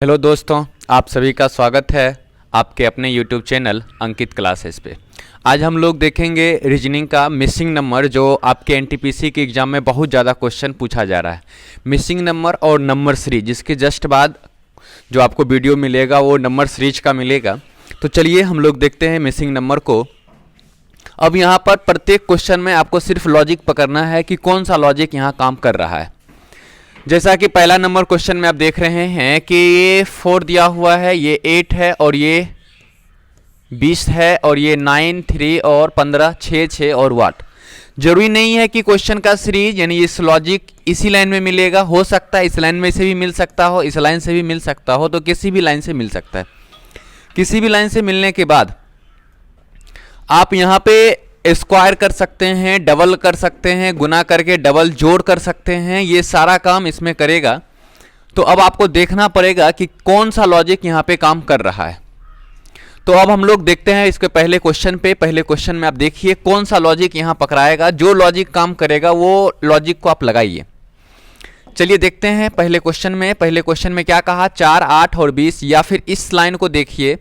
Hello दोस्तों, आप सभी का स्वागत है आपके अपने YouTube चैनल अंकित क्लासेस पे। आज हम लोग देखेंगे रीजनिंग का मिसिंग नंबर, जो आपके एनटीपीसी के एग्ज़ाम में बहुत ज़्यादा क्वेश्चन पूछा जा रहा है। मिसिंग नंबर और नंबर सीरीज, जिसके जस्ट बाद जो आपको वीडियो मिलेगा वो नंबर सीरीज का मिलेगा। तो चलिए हम लोग देखते हैं मिसिंग नंबर को। अब यहाँ पर प्रत्येक क्वेश्चन में आपको सिर्फ लॉजिक पकड़ना है कि कौन सा लॉजिक यहाँ काम कर रहा है। जैसा कि पहला नंबर क्वेश्चन में आप देख रहे हैं कि ये 4 दिया हुआ है, ये 8 है और ये 20 है और ये 9, 3 और 15, 6, 6 और वाट। जरूरी नहीं है कि क्वेश्चन का सीरीज यानी इस लॉजिक इसी लाइन में मिलेगा। हो सकता है इस लाइन में से भी मिल सकता हो, इस लाइन से भी मिल सकता हो, तो किसी भी लाइन से मिल सकता है। किसी भी लाइन से मिलने के बाद आप यहाँ पे स्क्वायर कर सकते हैं, डबल कर सकते हैं, गुना करके डबल जोड़ कर सकते हैं, ये सारा काम इसमें करेगा। तो अब आपको देखना पड़ेगा कि कौन सा लॉजिक यहाँ पे काम कर रहा है। तो अब हम लोग देखते हैं इसके पहले क्वेश्चन पे। पहले क्वेश्चन में आप देखिए कौन सा लॉजिक यहाँ पकड़ाएगा। जो लॉजिक काम करेगा वो लॉजिक को आप लगाइए। चलिए देखते हैं पहले क्वेश्चन में। पहले क्वेश्चन में क्या कहा, 4, 8 और 20, या फिर इस लाइन को देखिए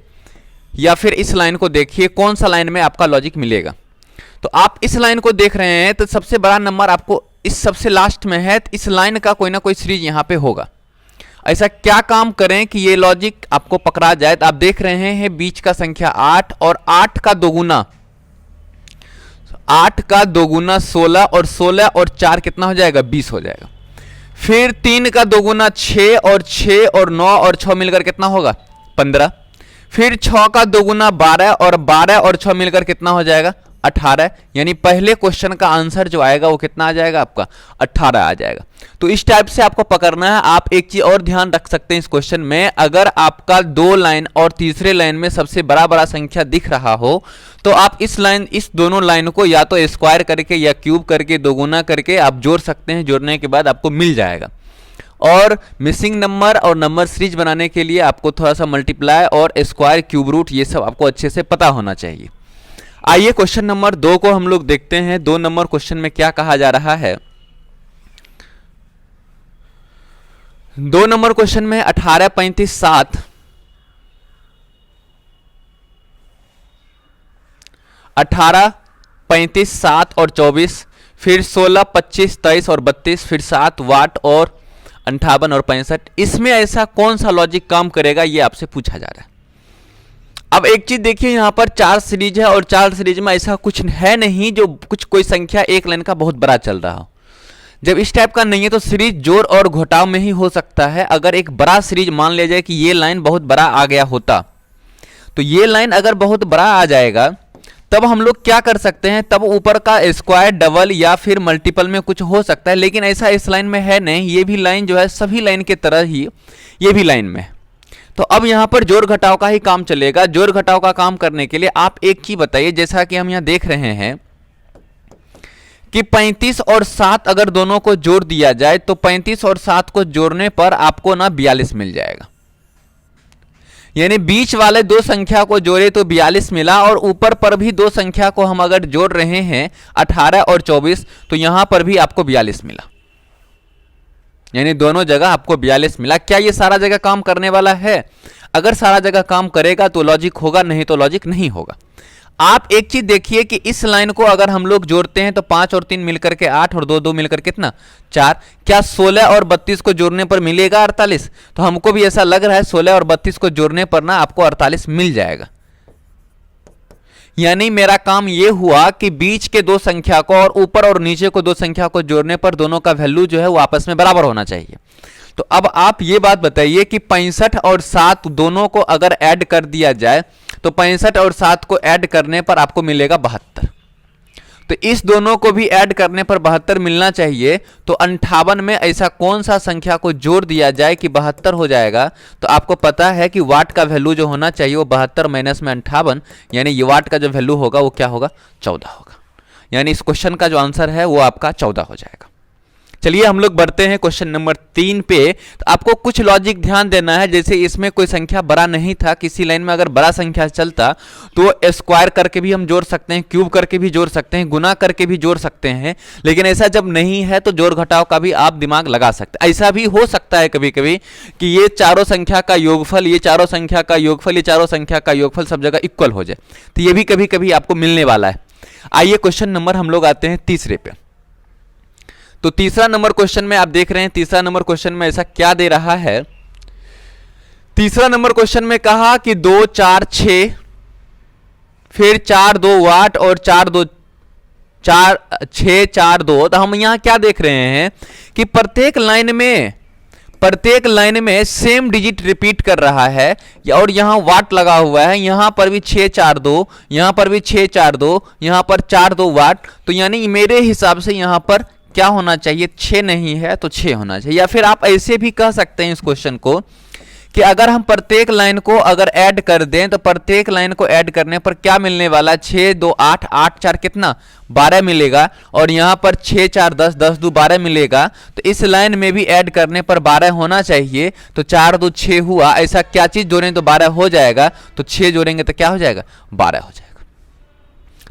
या फिर इस लाइन को देखिए, कौन सा लाइन में आपका लॉजिक मिलेगा। तो आप इस लाइन को देख रहे हैं तो सबसे बड़ा नंबर आपको इस सबसे लास्ट में है, तो इस लाइन का कोई ना कोई सीरीज यहाँ पे होगा। ऐसा क्या काम करें कि ये लॉजिक आपको पकड़ा जाए। तो आप देख रहे हैं बीच का संख्या 8 और 8 का दोगुना 16 और 16 और 4 कितना हो जाएगा, 20 हो जाएगा। फिर 3 का दोगुना 6 और 6 और 9 और 6 मिलकर कितना होगा, 15। फिर 6 का दोगुना 12 और 12 और 6 मिलकर कितना हो जाएगा, 18। यानी पहले क्वेश्चन का आंसर जो आएगा वो कितना आ जाएगा, आपका 18 आ जाएगा। तो इस टाइप से आपको पकड़ना है। आप एक चीज और ध्यान रख सकते हैं इस क्वेश्चन में, अगर आपका 2 लाइन और तीसरे लाइन में सबसे बड़ा संख्या दिख रहा हो तो आप इस दोनों लाइन को या तो स्क्वायर करके या क्यूब करके दोगुना करके आप जोड़ सकते हैं। जोड़ने के बाद आपको मिल जाएगा। और मिसिंग नंबर और नंबर सीरीज बनाने के लिए आपको थोड़ा सा मल्टीप्लाई और स्क्वायर, क्यूब रूट, ये सब आपको अच्छे से पता होना चाहिए। आइए क्वेश्चन नंबर 2 को हम लोग देखते हैं। 2 नंबर क्वेश्चन में क्या कहा जा रहा है। 2 नंबर क्वेश्चन में 18, 35, 7, 18, 35, 7 और 24, फिर 16, 25, 23 और 32, फिर 7 वाट और 58 और 65। इसमें ऐसा कौन सा लॉजिक काम करेगा, ये आपसे पूछा जा रहा है। अब एक चीज देखिए, यहां पर 4 सीरीज है और 4 सीरीज में ऐसा कुछ है नहीं जो कोई संख्या एक लाइन का बहुत बड़ा चल रहा हो। जब इस टाइप का नहीं है तो सीरीज जोड़ और घटाव में ही हो सकता है। अगर एक बड़ा सीरीज मान लिया जाए कि ये लाइन बहुत बड़ा आ गया होता, तो ये लाइन अगर बहुत बड़ा आ जाएगा तब हम लोग क्या कर सकते हैं, तब ऊपर का स्क्वायर, डबल या फिर मल्टीपल में कुछ हो सकता है। लेकिन ऐसा इस लाइन में है नहीं। ये भी लाइन जो है सभी लाइन के तरह ही ये भी लाइन में है। तो अब यहां पर जोड़ घटाव का ही काम चलेगा। जोड़ घटाव का काम करने के लिए आप एक चीज बताइए, जैसा कि हम यहां देख रहे हैं कि 35 और 7 अगर दोनों को जोड़ दिया जाए तो 35 और 7 को जोड़ने पर आपको ना 42 मिल जाएगा। यानी बीच वाले 2 संख्या को जोड़े तो 42 मिला, और ऊपर पर भी 2 संख्या को हम अगर जोड़ रहे हैं 18 और 24, तो यहां पर भी आपको 42 मिला। यानी दोनों जगह आपको 42 मिला। क्या ये सारा जगह काम करने वाला है? अगर सारा जगह काम करेगा तो लॉजिक होगा, नहीं तो लॉजिक नहीं होगा। आप एक चीज देखिए कि इस लाइन को अगर हम लोग जोड़ते हैं तो 5 और 3 मिलकर के 8 और 2 मिलकर कितना, 4। क्या 16 और 32 को जोड़ने पर मिलेगा 48? तो हमको भी ऐसा लग रहा है 16 और 32 को जोड़ने पर ना आपको 48 मिल जाएगा। यानी मेरा काम यह हुआ कि बीच के 2 संख्या को और ऊपर और नीचे को 2 संख्या को जोड़ने पर दोनों का वैल्यू जो है वो आपस में बराबर होना चाहिए। तो अब आप ये बात बताइए कि 65 और 7 दोनों को अगर ऐड कर दिया जाए तो 65 और 7 को ऐड करने पर आपको मिलेगा 72। तो इस दोनों को भी ऐड करने पर 72 मिलना चाहिए। तो 58 में ऐसा कौन सा संख्या को जोड़ दिया जाए कि 72 हो जाएगा। तो आपको पता है कि वाट का वैल्यू जो होना चाहिए वो 72 माइनस में 58, यानी ये वाट का जो वैल्यू होगा वो क्या होगा, 14 होगा। यानी इस क्वेश्चन का जो आंसर है वो आपका 14 हो जाएगा। चलिए हम लोग बढ़ते हैं क्वेश्चन नंबर 3 पे। तो आपको कुछ लॉजिक ध्यान देना है। जैसे इसमें कोई संख्या बड़ा नहीं था, किसी लाइन में अगर बड़ा संख्या चलता तो स्क्वायर करके भी हम जोड़ सकते हैं, क्यूब करके भी जोड़ सकते हैं, गुना करके भी जोड़ सकते हैं। लेकिन ऐसा जब नहीं है तो जोड़ घटाव का भी आप दिमाग लगा सकते हैं। ऐसा भी हो सकता है कभी कभी कि ये चारों संख्या का योगफल, ये चारों संख्या का योगफल, ये चारों संख्या का योगफल सब जगह इक्वल हो जाए, तो ये भी कभी कभी आपको मिलने वाला है। आइए क्वेश्चन नंबर हम लोग आते हैं तीसरे पे। तो तीसरा नंबर क्वेश्चन में आप देख रहे हैं, तीसरा नंबर क्वेश्चन में ऐसा क्या दे रहा है। तीसरा नंबर क्वेश्चन में कहा कि 2 4 6, फिर 4 2 वाट और 4 2 4 6 4 2। तो हम यहां क्या देख रहे हैं कि प्रत्येक लाइन में सेम डिजिट रिपीट कर रहा है और यहां वाट लगा हुआ है। यहां पर भी 6 4 2, यहां पर भी 6 4 2, यहां पर 4 2 वाट। तो यानी मेरे हिसाब से यहां पर क्या होना चाहिए, 6 नहीं है तो 6 होना चाहिए। या फिर आप ऐसे भी कह सकते हैं इस क्वेश्चन को कि अगर हम प्रत्येक लाइन को अगर ऐड कर दें तो प्रत्येक लाइन को ऐड करने पर क्या मिलने वाला, 6 2 8, 8 4 कितना 12 मिलेगा, और यहां पर 6 4 10, 10 2 12 मिलेगा। तो इस लाइन में भी ऐड करने पर 12 होना चाहिए। तो 4 2 6 हुआ। ऐसा क्या चीज जोड़ें तो 12 हो जाएगा, तो 6 जोड़ेंगे तो क्या हो जाएगा, 12 हो जाएगा।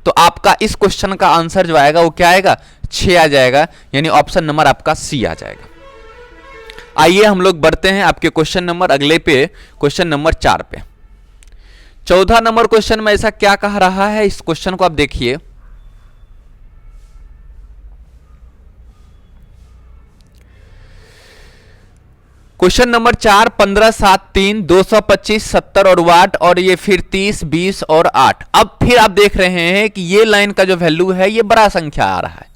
तो आपका इस क्वेश्चन का आंसर जो आएगा वो क्या आएगा, 6 आ जाएगा। यानी ऑप्शन नंबर आपका सी आ जाएगा। आइए हम लोग बढ़ते हैं आपके क्वेश्चन नंबर अगले पे, क्वेश्चन नंबर 4 पे। चौथा नंबर क्वेश्चन में ऐसा क्या कह रहा है, इस क्वेश्चन को आप देखिए। क्वेश्चन नंबर 4, 15 7 3, 225 70 और वाट, और ये फिर 30 20 और 8। अब फिर आप देख रहे हैं कि ये लाइन का जो वैल्यू है ये बड़ा संख्या आ रहा है।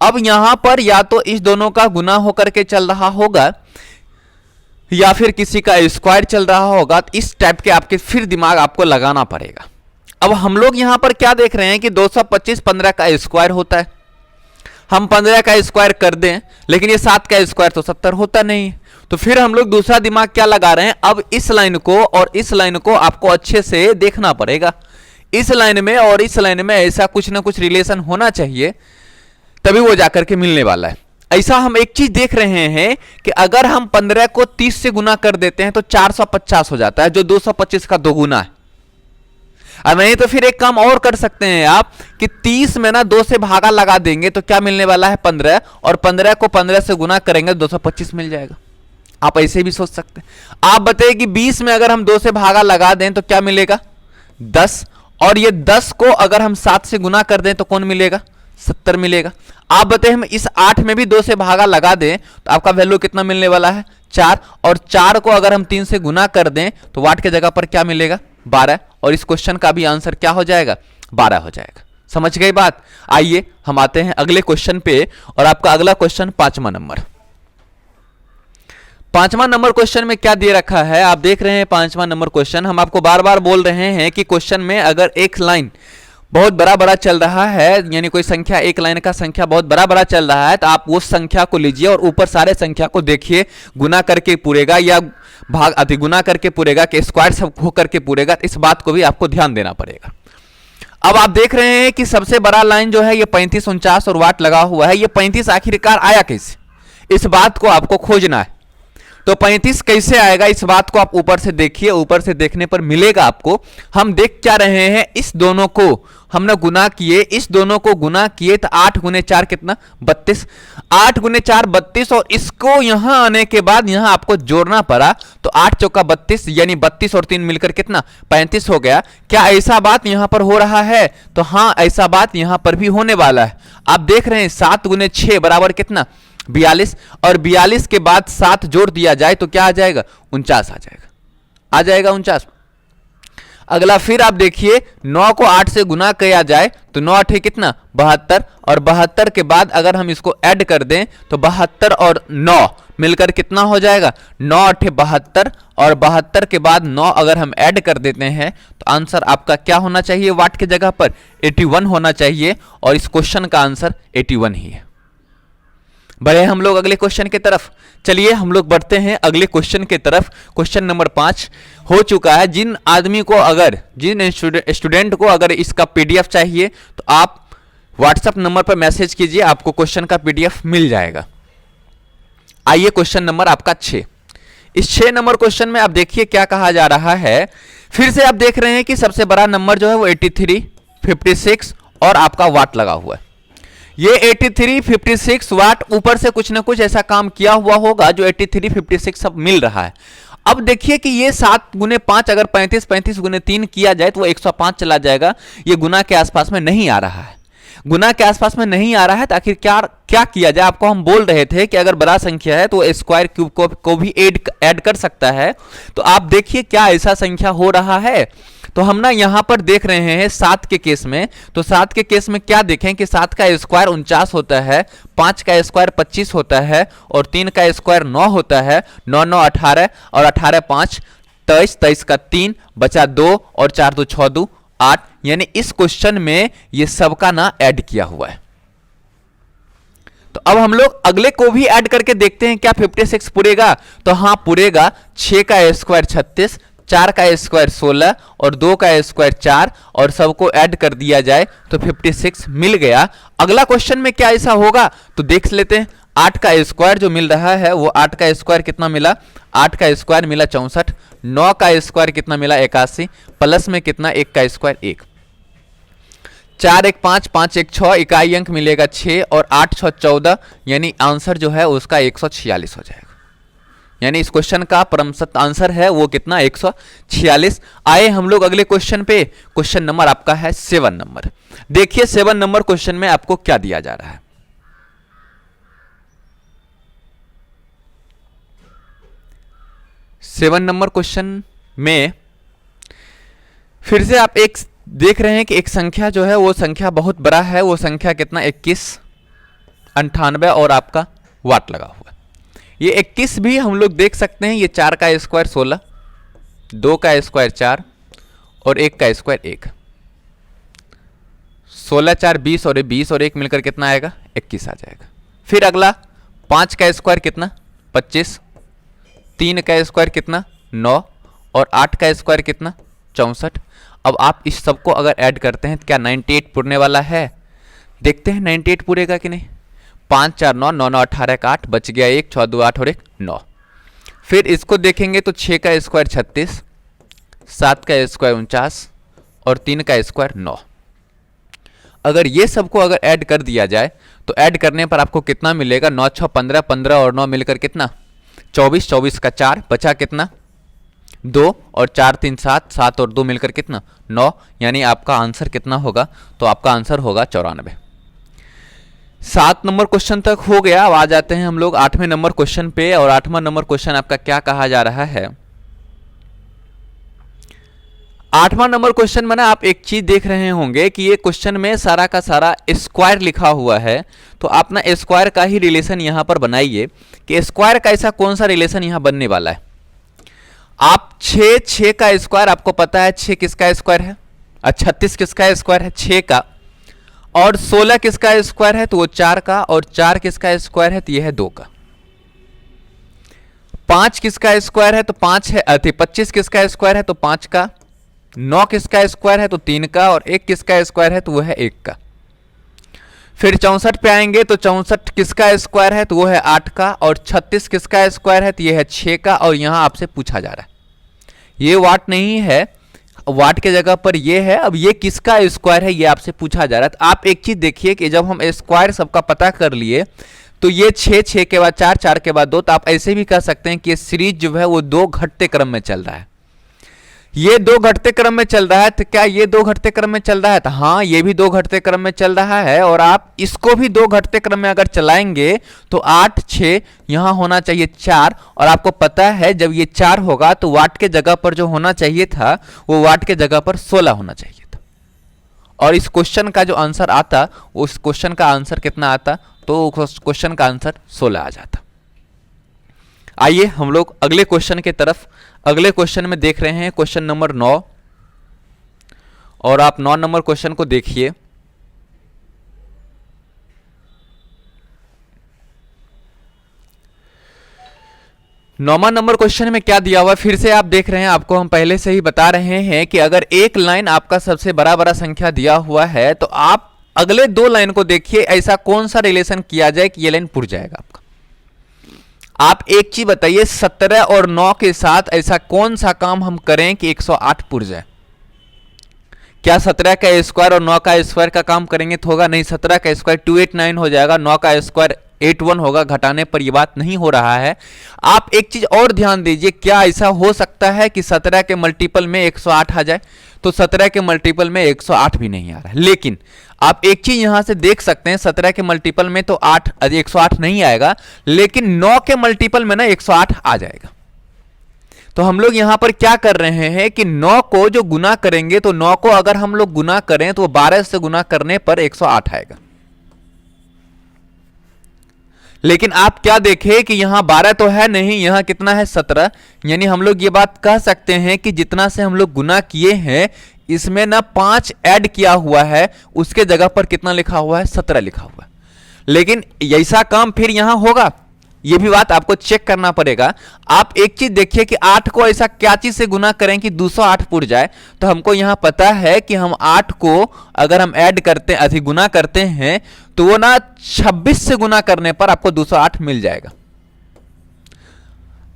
अब यहां पर या तो इस दोनों का गुना होकर के चल रहा होगा या फिर किसी का स्क्वायर चल रहा होगा। तो इस टाइप के आपके फिर दिमाग आपको लगाना पड़ेगा। अब हम लोग यहां पर क्या देख रहे हैं कि 225 15 का स्क्वायर होता है। हम 15 का स्क्वायर कर दें, लेकिन ये 7 का स्क्वायर तो 70 होता नहीं है। तो फिर हम लोग दूसरा दिमाग क्या लगा रहे हैं, अब इस लाइन को और इस लाइन को आपको अच्छे से देखना पड़ेगा। इस लाइन में और इस लाइन में ऐसा कुछ ना कुछ रिलेशन होना चाहिए, तभी वो जाकर के मिलने वाला है। ऐसा हम एक चीज देख रहे हैं कि अगर हम 15 को 30 से गुना कर देते हैं तो 450 हो जाता है, जो 225 का दोगुना है। और नहीं तो फिर एक काम और कर सकते हैं आप कि 30 में ना 2 से भागा लगा देंगे तो क्या मिलने वाला है, 15, और 15 को 15 से गुना करेंगे तो 225 मिल जाएगा। आप ऐसे भी सोच सकते हैं। आप बताइए कि 20 में अगर हम 2 से भागा लगा दें तो क्या मिलेगा, 10, और ये 10 को अगर हम 7 से गुना कर दें तो कौन मिलेगा, 70 मिलेगा। आप बताइए हम इस 8 में भी 2 से भागा लगा दें तो आपका वैल्यू कितना मिलने वाला है, 4, और 4 को अगर हम 3 से गुना कर दें तो वाट के जगह पर क्या मिलेगा, 12, और इस क्वेश्चन का भी आंसर क्या हो जाएगा, 12 हो जाएगा। समझ गई बात। आइए हम आते हैं अगले क्वेश्चन पे, और आपका अगला क्वेश्चन 5वां नंबर। 5वां नंबर क्वेश्चन में क्या दे रखा है, आप देख रहे हैं 5वां नंबर क्वेश्चन। हम आपको बार बार बोल रहे हैं कि क्वेश्चन में अगर एक लाइन बहुत बड़ा चल रहा है, यानी कोई संख्या, एक लाइन का संख्या बहुत बड़ा चल रहा है, तो आप उस संख्या को लीजिए और ऊपर सारे संख्या को देखिए, गुना करके पूरेगा या भाग अतिगुना करके पूरेगा कि स्क्वायर सब हो करके पूरेगा। इस बात को भी आपको ध्यान देना पड़ेगा। अब आप देख रहे हैं कि सबसे बड़ा लाइन जो है ये 35 49 और वाट लगा हुआ है। ये 35 आखिरकार आया कैसे, इस बात को आपको खोजना है। तो 35 कैसे आएगा, इस बात को आप ऊपर से देखिए। ऊपर से देखने पर मिलेगा आपको, हम देख क्या रहे हैं, इस दोनों को हमने गुना किए, इस दोनों को गुना किए तो 8 गुने 4 कितना, 32, 8 गुने 4 32, और इसको यहां आने के बाद यहां आपको जोड़ना पड़ा तो 8 चौका 32, यानी 32 और 3 मिलकर कितना, 35 हो गया। क्या ऐसा बात यहां पर हो रहा है, तो हां ऐसा बात यहां पर भी होने वाला है। आप देख रहे हैं 7 गुने 6 बराबर कितना, 42, और 42 के बाद 7 जोड़ दिया जाए तो क्या आ जाएगा, 49 आ जाएगा 49। अगला फिर आप देखिए 9 को 8 से गुना किया जाए तो 9 8 कितना, 72, और 72 के बाद अगर हम इसको ऐड कर दें तो 72 और 9 मिलकर कितना हो जाएगा, 9 8 72, और 72 के बाद 9 अगर हम ऐड कर देते हैं तो आंसर आपका क्या होना चाहिए, वाट की जगह पर 81 होना चाहिए, और इस क्वेश्चन का आंसर 81 ही है। बढ़े हम लोग अगले क्वेश्चन की तरफ। चलिए हम लोग बढ़ते हैं अगले क्वेश्चन की तरफ। क्वेश्चन नंबर 5 हो चुका है। जिन आदमी को अगर, जिन स्टूडेंट को अगर इसका पीडीएफ चाहिए तो आप व्हाट्सएप नंबर पर मैसेज कीजिए, आपको क्वेश्चन का पीडीएफ मिल जाएगा। आइए क्वेश्चन नंबर आपका 6। इस 6 नंबर क्वेश्चन में आप देखिए क्या कहा जा रहा है। फिर से आप देख रहे हैं कि सबसे बड़ा नंबर जो है वो 83, 56 और आपका वाट लगा हुआ है। ये 83, 56 वाट ऊपर से कुछ ना कुछ ऐसा काम किया हुआ होगा जो 83, 56 सब मिल रहा है। अब देखिए कि ये 7 गुने 5 अगर 35, 35 गुने 3 किया जाए तो वो 105 चला जाएगा। ये गुना के आसपास में नहीं आ रहा है, गुना के आसपास में नहीं आ रहा है। तो आखिर क्या क्या किया जाए? आपको हम बोल रहे थे कि अगर बड़ा संख्या है तो स्क्वायर क्यूब को भी ऐड कर सकता है। तो आप देखिए क्या ऐसा संख्या हो रहा है। तो हम ना यहां पर देख रहे हैं 7 के केस में। तो 7 के केस में क्या देखें कि 7 का स्क्वायर 49 होता है, 5 का स्क्वायर 25 होता है और 3 का स्क्वायर 9 होता है। 9 9 18 और 18 5 23, 23 का 3 बचा 2 और 4 2 6 2 8। यानी इस क्वेश्चन में ये सबका ना ऐड किया हुआ है। तो अब हम लोग अगले को भी ऐड करके देखते हैं क्या 56 पुरेगा। तो हां पुरेगा। 6 का स्क्वायर 36, 4 का स्क्वायर 16 और 2 का स्क्वायर 4 और सबको ऐड कर दिया जाए तो 56 मिल गया। अगला क्वेश्चन में क्या ऐसा होगा तो देख लेते हैं। 8 का स्क्वायर जो मिल रहा है वो 8 का स्क्वायर कितना मिला? 8 का स्क्वायर मिला 64। 9 का स्क्वायर कितना मिला? 81। प्लस में कितना? 1 का स्क्वायर 1। 4 1 5, 5 1 6, इकाई अंक मिलेगा 6 और 8 6 14। यानी आंसर जो है उसका 146 हो जाएगा। यानी इस क्वेश्चन का परमसत आंसर है वो कितना? 146। आए हम लोग अगले क्वेश्चन पे। क्वेश्चन नंबर आपका है 7 नंबर। देखिए 7 नंबर क्वेश्चन में आपको क्या दिया जा रहा है। 7 नंबर क्वेश्चन में फिर से आप एक देख रहे हैं कि एक संख्या जो है वो संख्या बहुत बड़ा है। वो संख्या कितना? 21, 98 और आपका वाट लगा हुआ है। ये 21 भी हम लोग देख सकते हैं। ये 4 का स्क्वायर 16, 2 का स्क्वायर 4 और 1 का स्क्वायर 1। 16 4 20 और 20 और 1 मिलकर कितना आएगा? 21 आ जाएगा। फिर अगला 5 का स्क्वायर कितना? 25। 3 का स्क्वायर कितना? 9 और 8 का स्क्वायर कितना? 64। अब आप इस सबको अगर ऐड करते हैं तो क्या 98 पुरने वाला है? देखते हैं 98 पूरेगा कि नहीं। 5 4 9, 9 9 18 का 8 बच गया 1, 6 2 8 और 1 9। फिर इसको देखेंगे तो 6 का स्क्वायर 36, 7 का स्क्वायर 49 और 3 का स्क्वायर 9। अगर ये सबको अगर ऐड कर दिया जाए तो ऐड करने पर आपको कितना मिलेगा? 9 6 15, 15 और 9 मिलकर कितना? 24, 24 का 4 बचा कितना? 2 और 4 3 7, 7 और 2 मिलकर कितना? 9। यानी आपका आंसर कितना होगा? तो आपका आंसर होगा 94। 7 नंबर क्वेश्चन तक हो गया। अब आ जाते हैं हम लोग 8वें नंबर क्वेश्चन पे। और 8वां नंबर क्वेश्चन आपका क्या कहा जा रहा है? 8वां नंबर क्वेश्चन में ना आप एक चीज देख रहे होंगे कि ये क्वेश्चन में सारा का सारा स्क्वायर लिखा हुआ है। तो आप ना स्क्वायर का ही रिलेशन यहां पर बनाइए कि स्क्वायर का ऐसा कौन सा रिलेशन यहां बनने वाला है। आप 6 का स्क्वायर आपको पता है 6 किसका स्क्वायर है? 36 किसका स्क्वायर है? 6 का। और 16 किसका स्क्वायर है? तो वो 4 का। और 4 किसका स्क्वायर है? तो ये है 2 का। 5 किसका स्क्वायर है? तो 5 है। 25 किसका स्क्वायर है? तो 5 का। 9 किसका स्क्वायर है? तो 3 का। और 1 किसका स्क्वायर है? तो वो है 1 का। फिर 64 पे आएंगे तो 64 किसका स्क्वायर है? तो वो है 8 का। और 36 किसका स्क्वायर है? तो ये है 6 का। और यहां आपसे पूछा जा रहा है, ये वाट नहीं है, वाट के जगह पर ये है। अब ये किसका स्क्वायर है ये आपसे पूछा जा रहा है। तो आप एक चीज देखिए कि जब हम स्क्वायर सबका पता कर लिए तो ये 6 6 के बाद 4 4 के बाद 2। तो आप ऐसे भी कह सकते हैं कि ये सीरीज जो है वो 2 घटते क्रम में चल रहा है। ये 2 घटते क्रम में चल रहा है। तो क्या ये 2 घटते क्रम में चल रहा है? तो हाँ, ये भी 2 घटते क्रम में चल रहा है। और आप इसको भी 2 घटते क्रम में अगर चलाएंगे तो 8 6 यहां होना चाहिए 4। और आपको पता है जब ये 4 होगा तो वाट के जगह पर जो होना चाहिए था वो वाट के जगह पर 16 होना चाहिए था। और इस क्वेश्चन का जो आंसर आता, उस क्वेश्चन का आंसर कितना आता? तो क्वेश्चन का आंसर 16 आ जाता। आइए हम लोग अगले क्वेश्चन की तरफ। अगले क्वेश्चन में देख रहे हैं क्वेश्चन नंबर 9। और आप 9 नंबर क्वेश्चन को देखिए। नौवां नंबर क्वेश्चन में क्या दिया हुआ है फिर से आप देख रहे हैं। आपको हम पहले से ही बता रहे हैं कि अगर एक लाइन आपका सबसे बड़ा संख्या दिया हुआ है तो आप अगले 2 लाइन को देखिए ऐसा कौन सा रिलेशन किया जाए कि ये लाइन पुर जाएगा आपका। आप एक चीज बताइए, 17 और 9 के साथ ऐसा कौन सा काम हम करें कि 108 पुर जाए? क्या 17 का स्क्वायर और 9 का स्क्वायर का काम करेंगे तो होगा? नहीं, 17 का स्क्वायर 289 हो जाएगा, 9 का स्क्वायर 81 होगा, घटाने पर ये बात नहीं हो रहा है। आप एक चीज और ध्यान दीजिए, क्या ऐसा हो सकता है कि 17 के मल्टीपल में 108 आ जाए? तो 17 के मल्टीपल में 108 भी नहीं आ रहा है। लेकिन आप एक चीज यहां से देख सकते हैं, 17 के मल्टीपल में तो 108 नहीं आएगा, लेकिन 9 के मल्टीपल में ना 108 आ जाएगा। तो हम लोग यहां पर क्या कर रहे हैं कि 9 को जो गुना करेंगे, तो 9 को अगर हम लोग गुना करें तो 12 से गुना करने पर 108 आएगा। लेकिन आप क्या देखें कि यहां 12 तो है नहीं, यहां कितना है? 17। यानी हम लोग ये बात कह सकते हैं कि जितना से हम लोग गुना किए हैं, इसमें ना 5 ऐड किया हुआ है, उसके जगह पर कितना लिखा हुआ है? 17 लिखा हुआ है। लेकिन ऐसा काम फिर यहां होगा? ये भी बात आपको चेक करना पड़ेगा। आप एक चीज देखिए कि 8 को ऐसा क्या चीज से गुना करें कि 208 पुर जाए? तो हमको यहां पता है कि हम 8 को अगर हम ऐड करते अधिक गुना करते हैं तो वो ना 26 से गुना करने पर आपको 208 मिल जाएगा।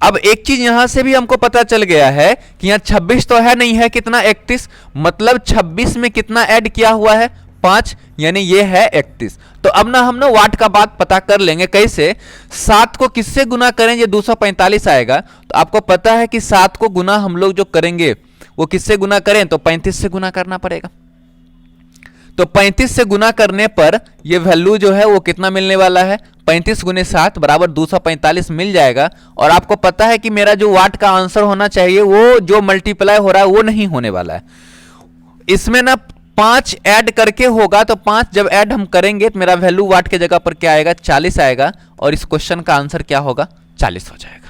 अब एक चीज यहां से भी हमको पता चल गया है कि यहां 26 तो है नहीं, है कितना? 31। मतलब 26 में कितना ऐड किया हुआ है? 5, यानी ये है 31। तो अब ना हम ना वाट का बात पता कर लेंगे। कैसे? 7 को किससे गुना करें ये 245 आएगा। तो आपको पता है कि 7 को गुना हम लोग जो करेंगे वो किससे गुना करें? तो 35 से गुना करना पड़ेगा। तो 35 से गुना करने पर ये वैल्यू जो है वो कितना मिलने वाला है? 35 गुने 7 बराबर 245 मिल जाएगा। और आपको पता है कि मेरा जो वाट का आंसर होना चाहिए वो जो मल्टीप्लाई हो रहा है वो नहीं होने वाला है। इसमें ना 5 ऐड करके होगा, तो 5 जब ऐड हम करेंगे तो मेरा वैल्यू वाट के जगह पर क्या आएगा? 40 आएगा। और इस क्वेश्चन का आंसर क्या होगा? 40 हो जाएगा।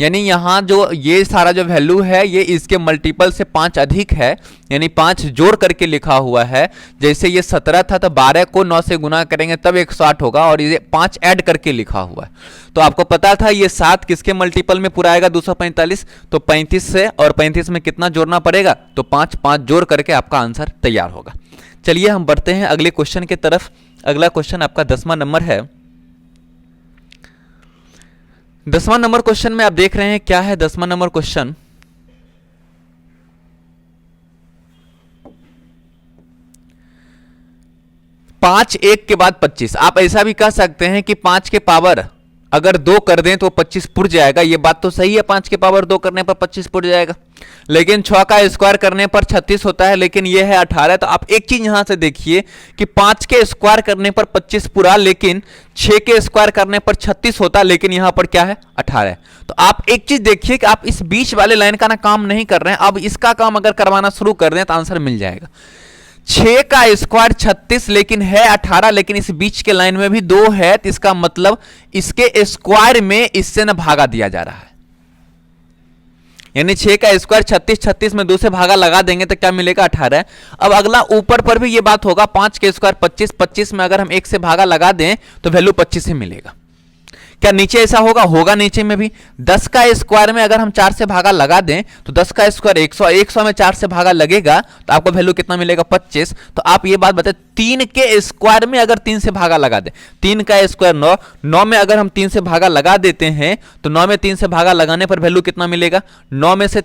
यानी यहां जो ये सारा जो वैल्यू है ये इसके मल्टीपल से 5 अधिक है, यानी 5 जोड़ करके लिखा हुआ है। जैसे ये 17 था तो 12 को 9 से गुना करेंगे तब 108 होगा, और ये 5 ऐड करके लिखा हुआ है। तो आपको पता था ये 7 किसके मल्टीपल में पूरा आएगा? 245। तो 35 से और 35 में कितना जोड़ना पड़ेगा? तो 5 जोड़ करके आपका आंसर तैयार होगा। चलिए हम बढ़ते हैं अगले क्वेश्चन की तरफ। अगला क्वेश्चन आपका 10वां नंबर है। 10वां नंबर क्वेश्चन में आप देख रहे हैं क्या है? 10वां नंबर क्वेश्चन, पांच एक के बाद 25। आप ऐसा भी कह सकते हैं कि 5 के पावर अगर 2 कर दें तो 25 पुर जाएगा। ये बात तो सही है, 5 के पावर 2 करने पर 25 पुर जाएगा। लेकिन 6 का स्क्वायर करने पर 36 होता है, लेकिन ये है 18। तो आप एक चीज यहां से देखिए कि 5 के स्क्वायर करने पर 25 पूरा, लेकिन 6 के स्क्वायर करने पर 36 होता, लेकिन यहां पर क्या है? 18। तो आप एक चीज देखिए कि आप इस बीच वाले लाइन का ना काम नहीं कर रहे हैं। अब इसका काम अगर करवाना शुरू कर दें तो आंसर मिल जाएगा। 6 का स्क्वायर 36 लेकिन है 18, लेकिन इस बीच के लाइन में भी 2 है, तो इसका मतलब इसके स्क्वायर में इससे ना भागा दिया जा रहा है। यानी 6 का स्क्वायर 36, 36 में 2 से भागा लगा देंगे तो क्या मिलेगा? 18। अब अगला ऊपर पर भी ये बात होगा, 5 के स्क्वायर 25, 25 में अगर हम 1 से भागा लगा दें तो वैल्यू 25 ही मिलेगा। क्या नीचे ऐसा होगा? होगा नीचे में भी। 10 का स्क्वायर में अगर हम 4 से भागा लगा दें तो 10 का स्क्वायर 100, 100 में 4 से भागा लगेगा तो आपको वैल्यू कितना मिलेगा? 25। तो आप ये बात बताएं, 3 के स्क्वायर में अगर 3 से भागा लगा दें, 3 का स्क्वायर 9, 9 में अगर हम 3 से भागा लगा देते हैं तो 9 में 3 से भागा लगाने पर वैल्यू कितना मिलेगा? 9 में से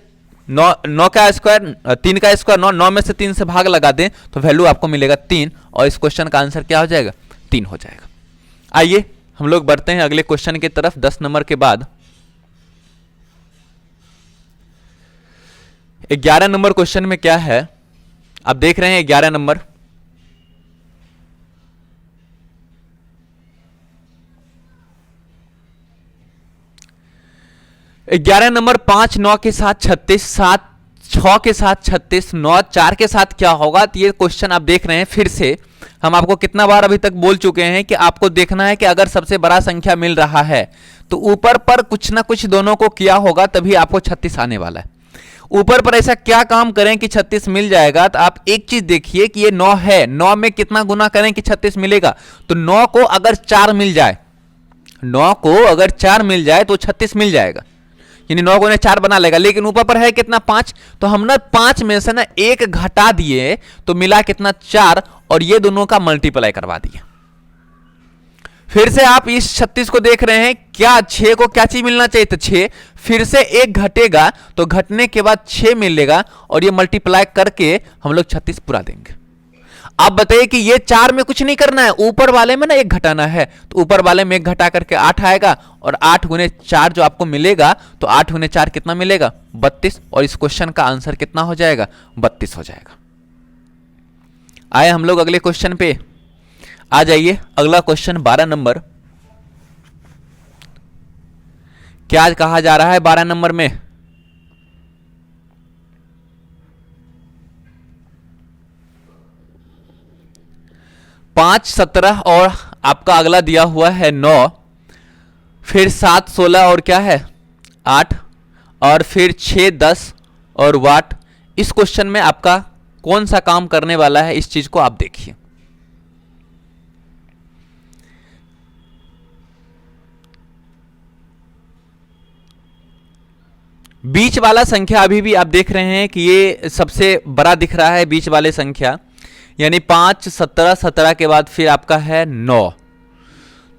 9 का स्क्वायर 3 का स्क्वायर 9, 9 में से 3 से भाग लगा दें तो वैल्यू आपको मिलेगा 3, और इस क्वेश्चन का आंसर क्या हो जाएगा? 3 हो जाएगा। आइए हम लोग बढ़ते हैं अगले क्वेश्चन की तरफ। 10 नंबर के बाद 11 नंबर क्वेश्चन में क्या है? आप देख रहे हैं 11 नंबर। ग्यारह नंबर 5 9 के साथ 36, 7 6 के साथ 36, 9 4 के साथ क्या होगा? तो ये क्वेश्चन आप देख रहे हैं। फिर से हम आपको कितना बार अभी तक बोल चुके हैं कि आपको देखना है कि अगर सबसे बड़ा संख्या मिल रहा है तो ऊपर पर कुछ ना कुछ दोनों को किया होगा, तभी आपको 36 आने वाला है। ऊपर पर ऐसा क्या काम करें कि 36 मिल जाएगा? तो आप एक चीज देखिए कि ये 9 है, 9 में कितना गुना करें कि 36 मिलेगा? तो 9 को अगर 4 मिल जाए, 9 को अगर 4 मिल जाए तो 36 मिल जाएगा, यानी 9 को 4 बना लेगा। लेकिन ऊपर पर है कितना? 5। तो हम ना 5 में से ना 1 घटा दिए तो मिला कितना? 4, और ये दोनों का मल्टीप्लाई करवा दिया। फिर से आप इस 36 को देख रहे हैं, क्या 6 को क्या चीज मिलना चाहिए? तो 6, फिर से 1 घटेगा तो घटने के बाद 6 मिलेगा और ये मल्टीप्लाई करके हम लोग 36 पूरा देंगे। आप बताइए कि ये 4 में कुछ नहीं करना है, ऊपर वाले में ना 1 घटाना है, तो ऊपर वाले में 1 घटा करके 8 आएगा और 8 गुने 4 जो आपको मिलेगा, तो 8 गुने 4 कितना मिलेगा? 32, और इस क्वेश्चन का आंसर कितना हो जाएगा? 32 हो जाएगा। आए हम लोग अगले क्वेश्चन पे आ जाइए। अगला क्वेश्चन 12 नंबर, क्या कहा जा रहा है 12 नंबर में? पांच 17 और आपका अगला दिया हुआ है 9, फिर 7 16 और क्या है 8, और फिर 6 10 और वाट। इस क्वेश्चन में आपका कौन सा काम करने वाला है, इस चीज को आप देखिए। बीच वाला संख्या अभी भी आप देख रहे हैं कि ये सबसे बड़ा दिख रहा है, बीच वाले संख्या, यानी 5 17 17 के बाद फिर आपका है 9,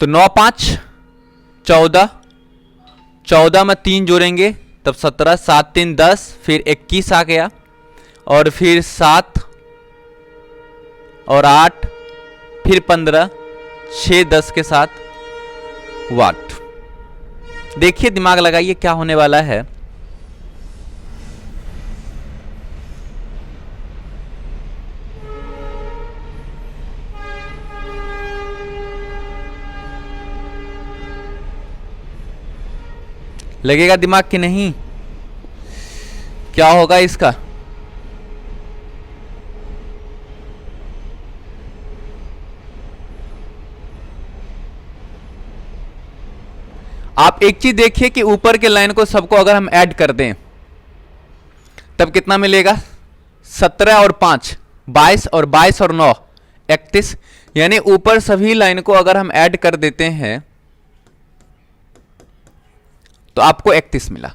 तो 9 5 14, 14 में 3 जोड़ेंगे तब 17, 7 3 10, फिर 21 आ गया, और फिर 7 और 8, फिर 15, 6 10 के साथ वाट। देखिए, दिमाग लगाइए क्या होने वाला है। लगेगा दिमाग कि नहीं? क्या होगा इसका? आप एक चीज देखिए कि ऊपर के लाइन को सबको अगर हम ऐड कर दें तब कितना मिलेगा? 17 और 5 22, और 22 और 9 31, यानी ऊपर सभी लाइन को अगर हम ऐड कर देते हैं तो आपको 31 मिला।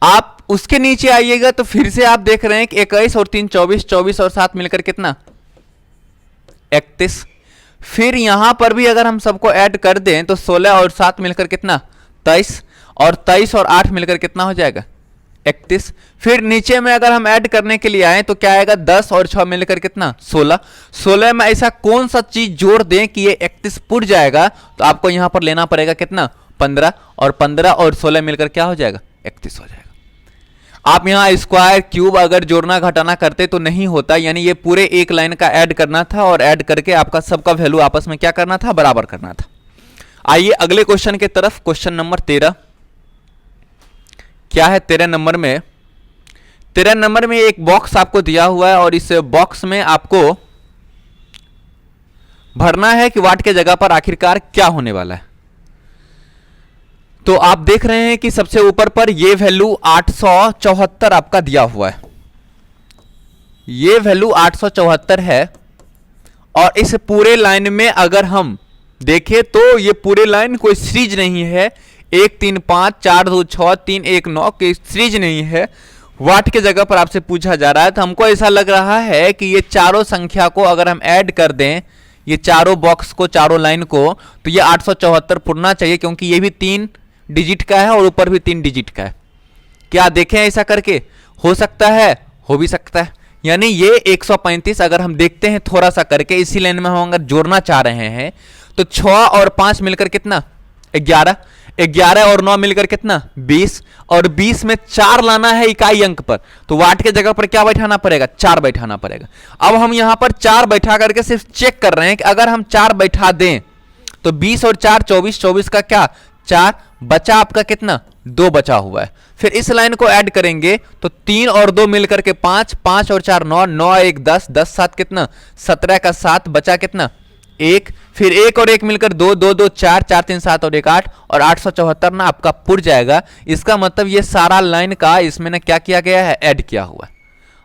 आप उसके नीचे आइएगा तो फिर से आप देख रहे हैं कि 21 और 3 24, 24 और 7 मिलकर कितना? 31। फिर यहां पर भी अगर हम सबको ऐड कर दें तो 16 और 7 मिलकर कितना? 23, और 23 और 8 मिलकर कितना हो जाएगा? 31। फिर नीचे में अगर हम ऐड करने के लिए आए तो क्या आएगा? 10 और 6 मिलकर कितना? 16। 16 में ऐसा कौन सा चीज जोड़ दें कि ये 31 पुट जाएगा? तो आपको यहां पर लेना पड़ेगा कितना? 15, और 15 और 16 मिलकर क्या हो जाएगा? 31 हो जाएगा। आप यहां स्क्वायर क्यूब अगर जोड़ना घटाना करते तो नहीं होता, यानी ये पूरे एक लाइन का ऐड करना था, और ऐड करके आपका सबका वैल्यू आपस में क्या करना था? बराबर करना था। आइए अगले क्वेश्चन की तरफ। क्वेश्चन नंबर 13, क्या है 13 नंबर में? 13 नंबर में एक बॉक्स आपको दिया हुआ है, और इस बॉक्स में आपको भरना है कि वाट के जगह पर आखिरकार क्या होने वाला है। तो आप देख रहे हैं कि सबसे ऊपर पर ये वैल्यू 874 आपका दिया हुआ है, ये वैल्यू 874 है, और इस पूरे लाइन में अगर हम देखें तो ये पूरे लाइन कोई सीरीज नहीं है, 1 3 5 4 2 6 3 1 9 की सीरीज नहीं है। वाट के जगह पर आपसे पूछा जा रहा है, तो हमको ऐसा लग रहा है कि ये चारों संख्या को अगर हम ऐड कर दें, ये चारों बॉक्स को, चारों लाइन को, तो ये 874 पुरना चाहिए, क्योंकि ये भी 3 डिजिट का है और ऊपर भी 3 डिजिट का है। क्या देखें ऐसा करके? हो सकता है, हो भी सकता है। यानी ये 135 अगर हम देखते हैं थोड़ा सा करके, इसी लाइन में हम अगर जोड़ना चाह रहे हैं तो 6 और 5 मिलकर कितना? 11, 11 और 9 मिलकर कितना? 20, और 20 में 4 लाना है इकाई अंक पर, तो वाट के जगह पर क्या बैठाना पड़ेगा? 4 बैठाना पड़ेगा। अब हम यहां पर 4 बैठा करके सिर्फ चेक कर रहे हैं कि अगर हम 4 बैठा दें तो 20 और 4 24, 24 का क्या? 4 बचा आपका कितना? 2 बचा हुआ है। फिर इस लाइन को ऐड करेंगे तो 3 और 2 मिलकर के 5, 5 और 4 9, 9 1 10, 10 7 कितना? 17 का 7 बचा कितना? 1, फिर 1 और 1 मिलकर 2, 2 2 4, 4 3 7 और 1 8, और 874 ना आपका पुर जाएगा। इसका मतलब ये सारा लाइन का इसमें ना क्या किया गया है? ऐड किया हुआ है।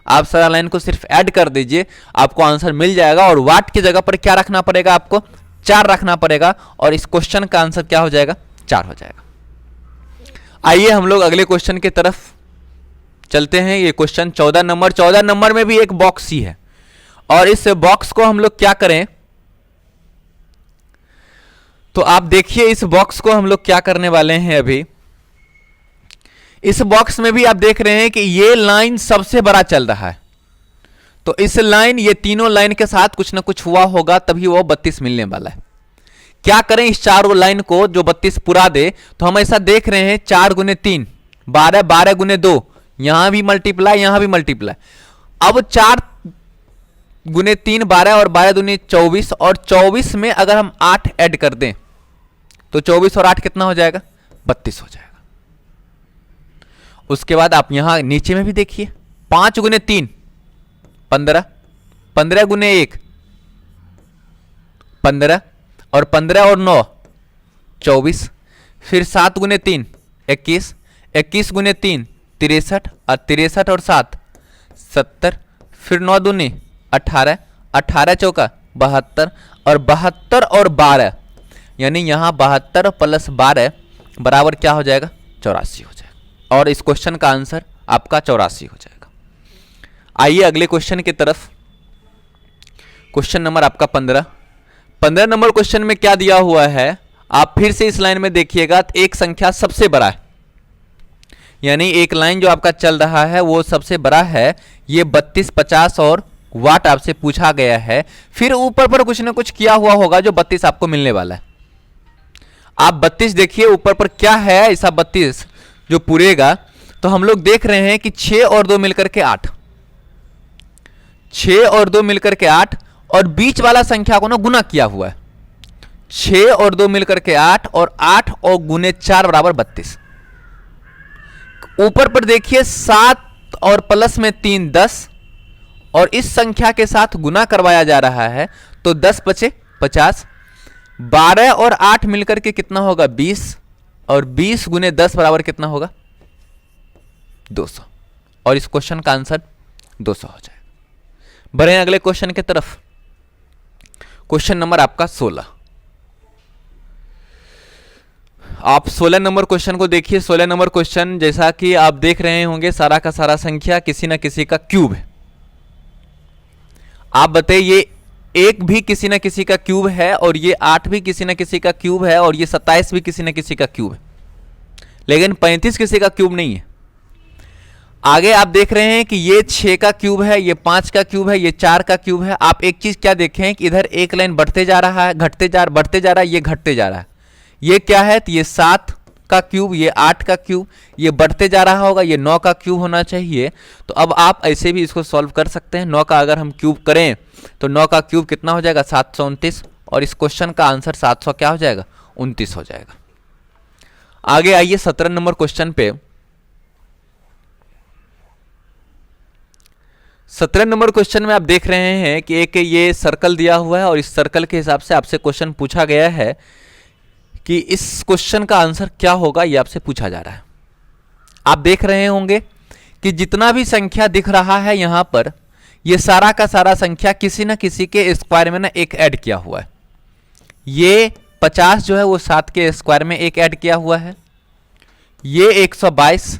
आप सारा लाइन को सिर्फ ऐड कर दीजिए, आपको आंसर मिल जाएगा, और वाट की जगह पर क्या रखना पड़ेगा? आपको 4 रखना पड़ेगा, और इस क्वेश्चन का आंसर क्या हो जाएगा? 4 हो जाएगा। आइए हम लोग अगले क्वेश्चन की तरफ चलते हैं। ये क्वेश्चन 14 नंबर। 14 नंबर में भी एक बॉक्स ही है, और इस बॉक्स को हम लोग क्या करें? तो आप देखिए इस बॉक्स को हम लोग क्या करने वाले हैं अभी। इस बॉक्स में भी आप देख रहे हैं कि ये लाइन सबसे बड़ा चल रहा है, तो इस लाइन, ये तीनों लाइन के साथ कुछ ना कुछ हुआ होगा तभी वो 32 मिलने वाला है। क्या करें इस चारों लाइन को जो 32 पुरा दे, तो हम ऐसा देख रहे हैं 4 गुने 3 12, 12 गुने 2, यहां भी मल्टीप्लाई, यहां भी मल्टीप्लाई। अब 4 गुने 3 12 और 12 दुनी 24, और 24 में अगर हम 8 ऐड कर दें तो 24 और 8 कितना हो जाएगा? 32 हो जाएगा। उसके बाद आप यहां नीचे में भी देखिए, 5 गुने 3 15, 15 गुने 1 15, और 15 और 9 24, फिर 7 गुने 3 21, 21 गुने 3 63, और 63 और 7 70, फिर 9 दूनी 18, 18 चौका 72, और 72 और 12, यानी यहां 72 प्लस 12 बराबर क्या हो जाएगा? 84 हो जाएगा। और इस क्वेश्चन का आंसर आपका 84 हो जाएगा। आइए अगले क्वेश्चन की तरफ। क्वेश्चन नंबर आपका 15 नंबर क्वेश्चन में क्या दिया हुआ है, आप फिर से इस लाइन में देखिएगा, एक संख्या सबसे बड़ा है, यानी एक लाइन जो आपका चल रहा है वो सबसे बड़ा है। ये 32, 50 और वाट आपसे पूछा गया है। फिर ऊपर पर कुछ ना कुछ किया हुआ होगा जो 32 आपको मिलने वाला है। आप 32 देखिए ऊपर पर क्या है ऐसा 32 जो पूरेगा। तो हम लोग देख रहे हैं कि 6 और 2 मिलकर के 8, 6 और 2 मिलकर के 8, और बीच वाला संख्या को ना गुना किया हुआ है। 6 और 2 मिलकर के 8, और 8 और गुने 4 बराबर 32। ऊपर पर देखिए 7 और प्लस में 3 10, और इस संख्या के साथ गुना करवाया जा रहा है, तो 10 बचे 50, 12 और 8 मिलकर के कितना होगा? 20, और 20 गुने 10 बराबर कितना होगा? 200। और इस क्वेश्चन का आंसर 200 हो जाएगा। बढ़े अगले क्वेश्चन की तरफ। क्वेश्चन नंबर आपका 16। आप 16 नंबर क्वेश्चन को देखिए। 16 नंबर क्वेश्चन जैसा कि आप देख रहे होंगे, सारा का सारा संख्या किसी ना किसी का क्यूब है। आप बताइए, 1 भी किसी ना किसी का क्यूब है, और ये 8 भी किसी ना किसी का क्यूब है, और ये 27 भी किसी ना किसी का क्यूब है, लेकिन 35 किसी का क्यूब नहीं है। आगे आप देख रहे हैं कि ये 6 का क्यूब है, ये 5 का क्यूब है, ये 4 का क्यूब है। आप एक चीज क्या देखें कि इधर एक लाइन बढ़ते जा रहा है, बढ़ते जा रहा है, ये घटते जा रहा है। ये क्या है? तो ये 7 का क्यूब, ये 8 का क्यूब, ये बढ़ते जा रहा होगा, ये 9 का क्यूब होना चाहिए। तो अब आप ऐसे भी इसको सॉल्व कर सकते हैं। 9 का अगर हम क्यूब करें तो 9 का क्यूब कितना हो जाएगा? 729, और इस क्वेश्चन का आंसर 700 क्या हो जाएगा? 29 हो जाएगा। आगे आइए 17 नंबर क्वेश्चन पे। 17 नंबर क्वेश्चन में आप देख रहे हैं कि एक ये सर्कल दिया हुआ है, और इस सर्कल के हिसाब से आपसे क्वेश्चन पूछा गया है कि इस क्वेश्चन का आंसर क्या होगा, ये आपसे पूछा जा रहा है। आप देख रहे होंगे कि जितना भी संख्या दिख रहा है यहां पर, ये सारा का सारा संख्या किसी ना किसी के स्क्वायर में ना एक ऐड किया हुआ है। ये 50 जो है वो 7 के स्क्वायर में एक ऐड किया हुआ है। ये 122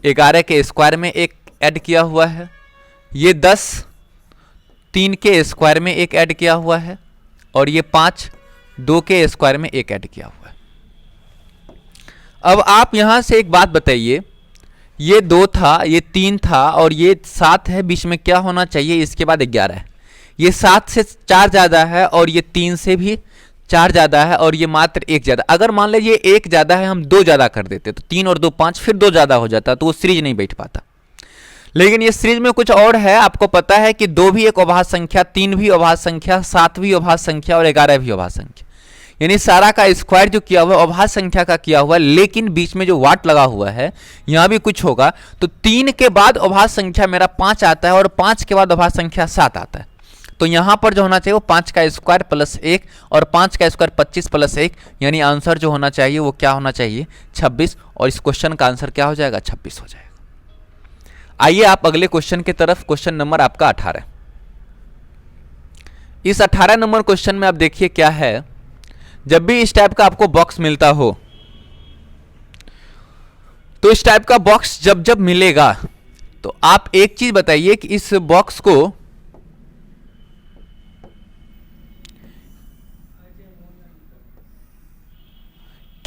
11 के स्क्वायर में एक ऐड किया हुआ है। ये 10 3 के स्क्वायर में एक ऐड किया हुआ है, और ये 5 2 के स्क्वायर में एक ऐड किया हुआ है। अब आप यहां से एक बात बताइए, ये 2 था, ये 3 था, और ये 7 है, बीच में क्या होना चाहिए? इसके बाद 11 है। ये 7 से 4 ज्यादा है, और ये 3 से भी 4 ज्यादा है, और ये मात्र 1 ज्यादा। अगर मान लीजिए 1 ज्यादा है, हम 2 ज्यादा कर देते तो 3 और 2 5, फिर 2 ज्यादा हो जाता, तो वो सीरीज नहीं बैठ पाता। लेकिन ये सीरीज में कुछ और है। आपको पता है कि 2 भी एक अभाज्य संख्या, 3 भी अभाज्य संख्या, 7 भी अभाज्य संख्या, और 11 भी अभाज्य संख्या, यानी सारा का स्क्वायर जो किया हुआ है अभाज्य संख्या का किया हुआ है। लेकिन बीच में जो वाट लगा हुआ है यहां भी कुछ होगा, तो 3 के बाद अभाज्य संख्या मेरा 5 आता है, और 5 के बाद अभाज्य संख्या 7 आता है। तो यहां पर जो होना चाहिए वो 5 का स्क्वायर प्लस 1, और 5 का स्क्वायर 25 प्लस 1, यानी आंसर जो होना चाहिए वो क्या होना चाहिए? 26। और इस क्वेश्चन का आंसर क्या हो जाएगा? 26 हो जाएगा। आइए आप अगले क्वेश्चन की तरफ। क्वेश्चन नंबर आपका 18। इस 18 नंबर क्वेश्चन में आप देखिए क्या है। जब भी इस टाइप का आपको बॉक्स मिलता हो, तो इस टाइप का बॉक्स जब जब मिलेगा, तो आप एक चीज बताइए कि इस बॉक्स को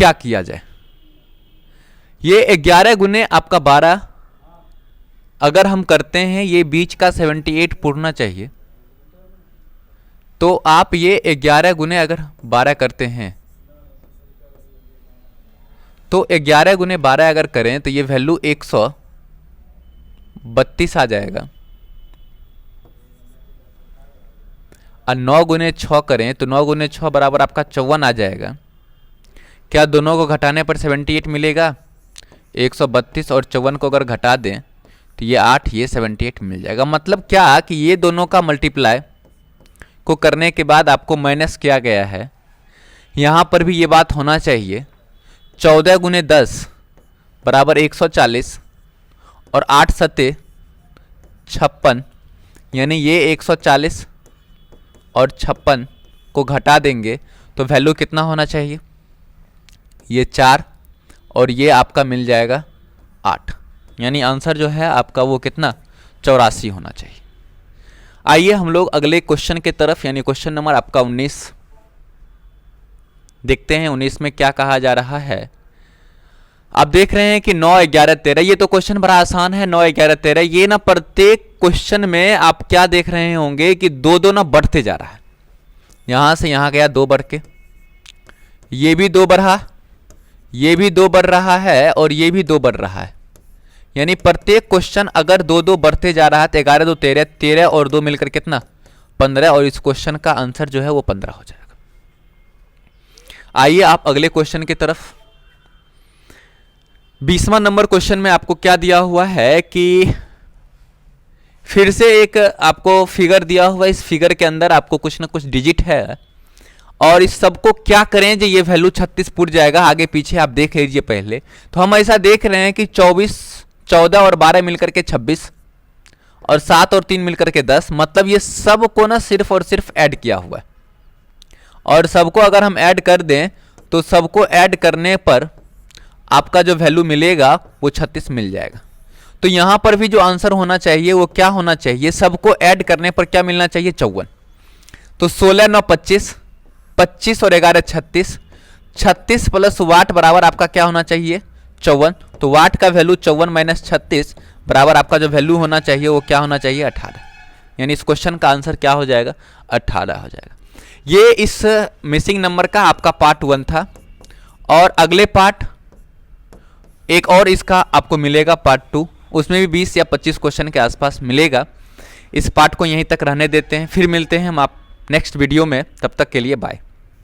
क्या किया जाए। ये 11 गुने आपका 12 अगर हम करते हैं, ये बीच का 78 पूरना चाहिए। तो आप ये 11 गुने अगर 12 करते हैं तो 11 गुने 12 अगर करें तो ये वैल्यू 132 आ जाएगा। और 9 गुने 6 करें तो 9 गुने 6 बराबर आपका 54 आ जाएगा। क्या दोनों को घटाने पर 78 मिलेगा? 132 और 54 को अगर घटा दें तो ये 8, ये 78 मिल जाएगा। मतलब क्या कि ये दोनों का मल्टीप्लाई को करने के बाद आपको माइनस किया गया है। यहाँ पर भी ये बात होना चाहिए। 14 गुने 10 बराबर 140 और 8 सत्ते 56, यानी ये 140 और 56 को घटा देंगे तो वैल्यू कितना होना चाहिए? ये 4 और ये आपका मिल जाएगा 8, यानी आंसर जो है आपका वो कितना? 84 होना चाहिए। आइए हम लोग अगले क्वेश्चन के तरफ, यानी क्वेश्चन नंबर आपका 19 देखते हैं। 19 में क्या कहा जा रहा है? आप देख रहे हैं कि 9, 11, 13, ये तो क्वेश्चन बड़ा आसान है। 9, 11, 13, ये ना प्रत्येक क्वेश्चन में आप क्या देख रहे होंगे कि दो दो ना बढ़ते जा रहा है। यहां से यहां गया 2 बढ़ के, ये भी 2 बढ़ा, ये भी 2 बढ़ रहा है और ये भी 2 बढ़ रहा है। यानी प्रत्येक क्वेश्चन अगर 2-2 बढ़ते जा रहा है तो 11 2 13, 13 और 2 मिलकर कितना? 15, और इस क्वेश्चन का आंसर जो है वो 15 हो जाएगा। आइए आप अगले क्वेश्चन की तरफ। 20वां नंबर क्वेश्चन में आपको क्या दिया हुआ है कि फिर से एक आपको फिगर दिया हुआ है। इस फिगर के अंदर आपको कुछ ना कुछ डिजिट है और इस सबको क्या करें जो ये वैल्यू 36 पूर जाएगा। आगे पीछे आप देख लीजिए पहले। तो हम ऐसा देख रहे हैं कि 24, 14 और 12 मिलकर के 26 और 7 और 3 मिलकर के 10, मतलब ये सब को ना सिर्फ और सिर्फ ऐड किया हुआ है। और सबको अगर हम ऐड कर दें तो सबको ऐड करने पर आपका जो वैल्यू मिलेगा वो 36 मिल जाएगा। तो यहां पर भी जो आंसर होना चाहिए वो क्या होना चाहिए? सबको ऐड करने पर क्या मिलना चाहिए? 54। तो 16 9 25, 25 और 11 36, 36 प्लस वाट बराबर आपका क्या होना चाहिए? 54। तो वाट का वैल्यू 54 माइनस 36 बराबर आपका जो वैल्यू होना चाहिए वो क्या होना चाहिए? 18। यानी इस क्वेश्चन का आंसर क्या हो जाएगा? 18 हो जाएगा। ये इस मिसिंग नंबर का आपका पार्ट 1 था। और अगले पार्ट एक और इसका आपको मिलेगा पार्ट 2, उसमें भी 20 या 25 क्वेश्चन के आसपास मिलेगा। इस पार्ट को यहीं तक रहने देते हैं, फिर मिलते हैं हम आप नेक्स्ट वीडियो में। तब तक के लिए बाय।